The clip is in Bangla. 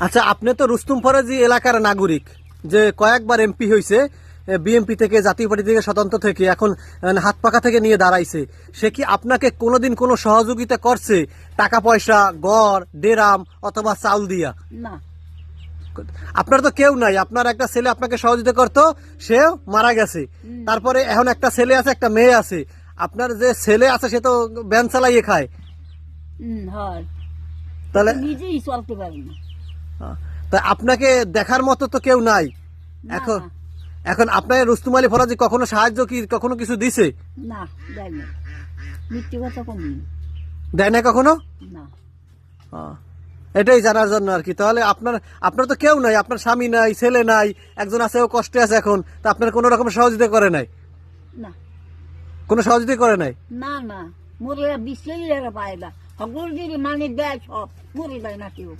আচ্ছা, আপনি তো রুস্তুম ফরাজি এলাকার নাগরিক, যে কয়েকবার এমপি হয়েছে, বিএমপি থেকে, জাতীয় পার্টি থেকে, স্বতন্ত্র থেকে, এখন হাত পাকা থেকে নিয়ে দাঁড়াইছে। সে কি আপনাকে কোনোদিন কোনো সহযোগিতা করছে, টাকা পয়সা, গড় ডেরাম অথবা চাউল দিয়া? না। আপনার তো কেউ নাই, আপনার একটা ছেলে আপনাকে সহযোগিতা করতো, সেও মারা গেছে। তারপরে এখন একটা ছেলে আছে, একটা মেয়ে আছে। আপনার যে ছেলে আছে সে তো ভ্যান চালাইয়ে খায়। হয়। তাহলে নিজেই চলতে পারি না। তা আপনাকে দেখার মতো তো কেউ নাই। না, এখন এখন আপনার রুস্তুম আলী ফরাজি কখনো সাহায্য কি কখনো কিছু দিছে? না, দেয় না। মিথ্যে কথা কমি দেয় না কখনো? না। এটাই জানার জন্য আর কি। তাহলে আপনার আপনার তো কেউ নাই, আপনার স্বামী নাই, ছেলে নাই, একজন আছে, ও কষ্টে আছে এখন, তা আপনার কোনো রকম সহযোগিতা করে নাই? না, কোনো সহযোগিতা করে নাই? না, না, মরে বিশ্বেই এরা পায় না। সকল যদি মানে দেয় সব মরে যায় না কেউ।